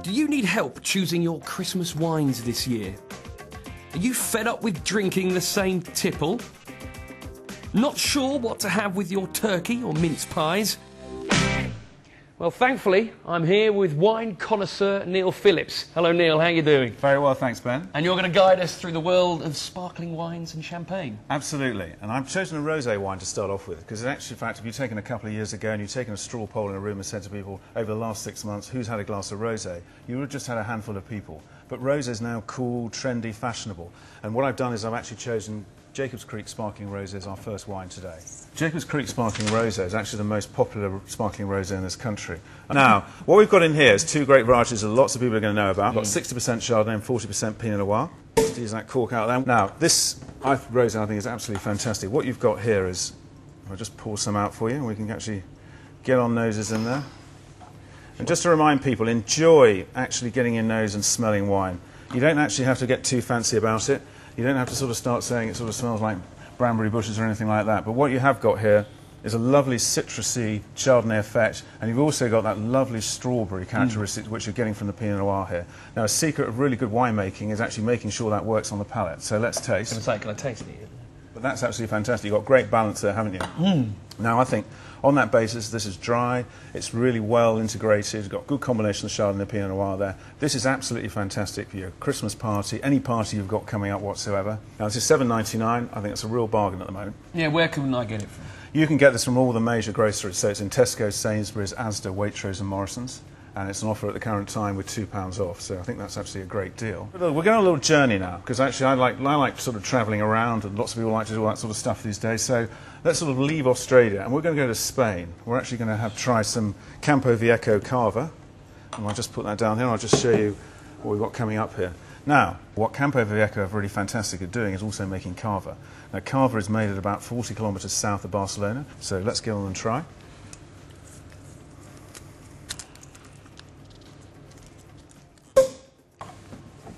Do you need help choosing your Christmas wines this year? Are you fed up with drinking the same tipple? Not sure what to have with your turkey or mince pies? Well, thankfully, I'm here with wine connoisseur Neil Phillips. Hello, Neil. How are you doing? Very well, thanks, Ben. And you're going to guide us through the world of sparkling wines and champagne. Absolutely. And I've chosen a rosé wine to start off with, because actually, in fact, if you've taken a couple of years ago and you've taken a straw poll in a room and said to people over the last 6 months, who's had a glass of rosé, you would have just had a handful of people. But rosé is now cool, trendy, fashionable. And what I've done is I've actually chosen Jacob's Creek Sparkling Rosé as our first wine today. Jacob's Creek Sparkling Rosé is actually the most popular sparkling rosé in this country. Now, what we've got in here is two great varieties that lots of people are going to know about. We've got 60% Chardonnay and 40% Pinot Noir. Just use that cork out there. Now, this rosé I think is absolutely fantastic. What you've got here is, I'll just pour some out for you and we can actually get our noses in there. And just to remind people, enjoy actually getting your nose and smelling wine. You don't actually have to get too fancy about it. You don't have to sort of start saying it sort of smells like cranberry bushes or anything like that. But what you have got here is a lovely citrusy Chardonnay effect, and you've also got that lovely strawberry characteristic which you're getting from the Pinot Noir here. Now, a secret of really good winemaking is actually making sure that works on the palate. So let's taste. Can I taste it? But that's absolutely fantastic. You've got great balance there, haven't you? Now, I think on that basis, this is dry. It's really well integrated. It's got a good combination of Chardonnay and Pinot Noir there. This is absolutely fantastic for your Christmas party, any party you've got coming up whatsoever. Now, this is $7.99. I think it's a real bargain at the moment. Yeah, where can I get it from? You can get this from all the major groceries. So it's in Tesco, Sainsbury's, Asda, Waitrose and Morrison's. And it's an offer at the current time with £2 off, so I think that's actually a great deal. We're going on a little journey now, because actually I like sort of travelling around, and lots of people like to do all that sort of stuff these days. So let's sort of leave Australia, and we're going to go to Spain. We're actually going to try some Campo Viejo Cava, and I'll just put that down here, and I'll just show you what we've got coming up here. Now, what Campo Viejo are really fantastic at doing is also making Cava. Now, Cava is made at about 40 kilometres south of Barcelona, so let's get on and try.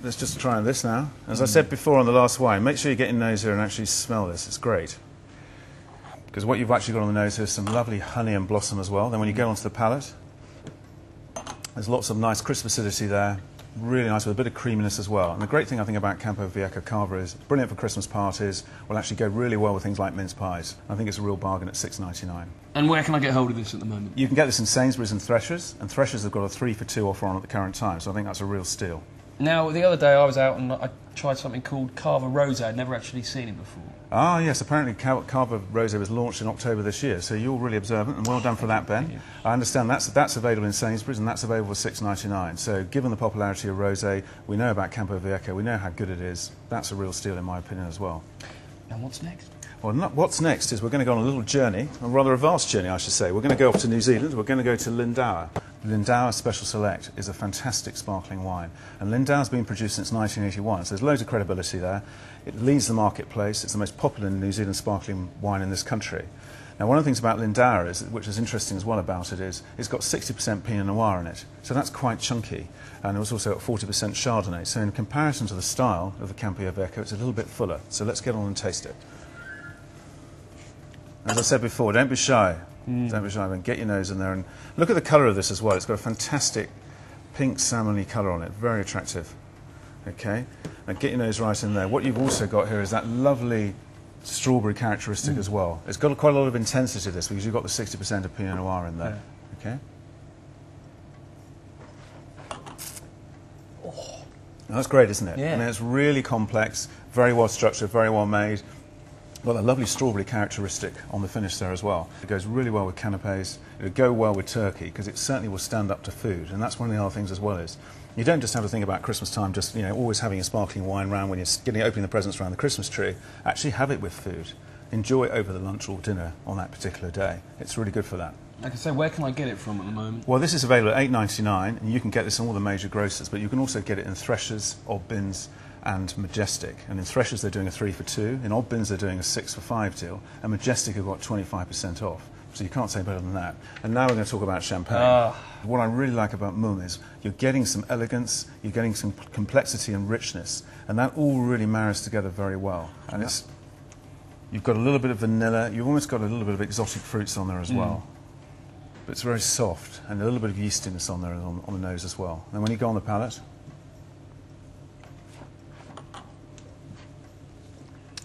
Let's just try this now. As I said before on the last wine, make sure you get your nose here and actually smell this. It's great. Because what you've actually got on the nose here is some lovely honey and blossom as well. Then when you go onto the palate, there's lots of nice crisp acidity there. Really nice with a bit of creaminess as well. And the great thing I think about Campo Viejo Cava is brilliant for Christmas parties. Will actually go really well with things like mince pies. I think it's a real bargain at $6.99. And where can I get hold of this at the moment? You can get this in Sainsbury's and Threshers have got a 3 for 2 offer on at the current time. So I think that's a real steal. Now, the other day I was out and I tried something called Cava Rosé. I'd never actually seen it before. Ah, yes, apparently Cava Rosé was launched in October this year, so you're really observant, and well done for that, Ben. I understand that's available in Sainsbury's, and that's available for $6.99. So given the popularity of rosé, we know about Campo Viejo, we know how good it is. That's a real steal, in my opinion, as well. Now, what's next? Well, what's next is we're going to go on a little journey, a rather a vast journey, I should say. We're going to go off to New Zealand. We're going to go to Lindauer. Lindauer Special Select is a fantastic sparkling wine. And Lindauer's been produced since 1981, so there's loads of credibility there. It leads the marketplace. It's the most popular New Zealand sparkling wine in this country. Now, one of the things about Lindauer, which is interesting as well about it, is it's got 60% Pinot Noir in it. So that's quite chunky. And it was also at 40% Chardonnay. So in comparison to the style of the Campo Viejo, it's a little bit fuller. So let's get on and taste it. As I said before, don't be shy. Don't be shy, but get your nose in there and look at the colour of this as well. It's got a fantastic pink salmon-y colour on it, very attractive. Okay, and get your nose right in there. What you've also got here is that lovely strawberry characteristic as well. It's got quite a lot of intensity, this, because you've got the 60% of Pinot Noir in there. Yeah. Okay. Oh. Now, that's great, isn't it? Yeah. I mean, it's really complex, very well structured, very well made. Got a lovely strawberry characteristic on the finish there as well. It goes really well with canapes. It would go well with turkey because it certainly will stand up to food. And that's one of the other things as well is you don't just have to think about Christmas time, just always having a sparkling wine around when you're opening the presents around the Christmas tree. Actually have it with food. Enjoy it over the lunch or dinner on that particular day. It's really good for that. Like I say, where can I get it from at the moment? Well, this is available at $8.99, and you can get this in all the major grocers, but you can also get it in Threshers, Odd Bins, and Majestic. And in Threshers they're doing a 3 for 2, in Odd Bins they're doing a 6 for 5 deal, and Majestic have got 25% off. So you can't say better than that. And now we're going to talk about champagne. What I really like about Mumm is you're getting some elegance, you're getting some complexity and richness, and that all really marries together very well. And you've got a little bit of vanilla, you've almost got a little bit of exotic fruits on there as well. but it's very soft, and a little bit of yeastiness on there on the nose as well. And when you go on the palate,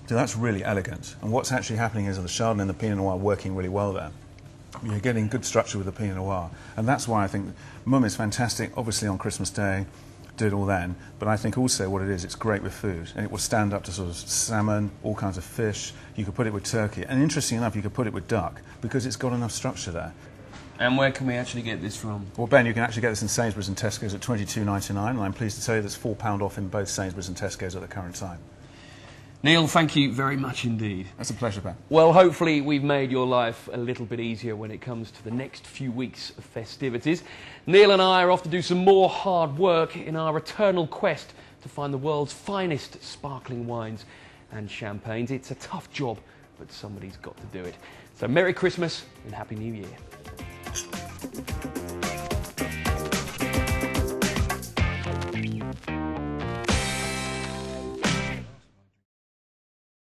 so that's really elegant. And what's actually happening is the Chardonnay and the Pinot Noir are working really well there. You're getting good structure with the Pinot Noir, and that's why I think Mumm is fantastic, obviously on Christmas Day, do it all then, but I think also what it is, it's great with food, and it will stand up to sort of salmon, all kinds of fish. You could put it with turkey, and interesting enough, you could put it with duck, because it's got enough structure there. And where can we actually get this from? Well, Ben, you can actually get this in Sainsbury's and Tesco's at £22.99, and I'm pleased to tell you there's £4 off in both Sainsbury's and Tesco's at the current time. Neil, thank you very much indeed. That's a pleasure, Ben. Well, hopefully we've made your life a little bit easier when it comes to the next few weeks of festivities. Neil and I are off to do some more hard work in our eternal quest to find the world's finest sparkling wines and champagnes. It's a tough job, but somebody's got to do it. So Merry Christmas and Happy New Year.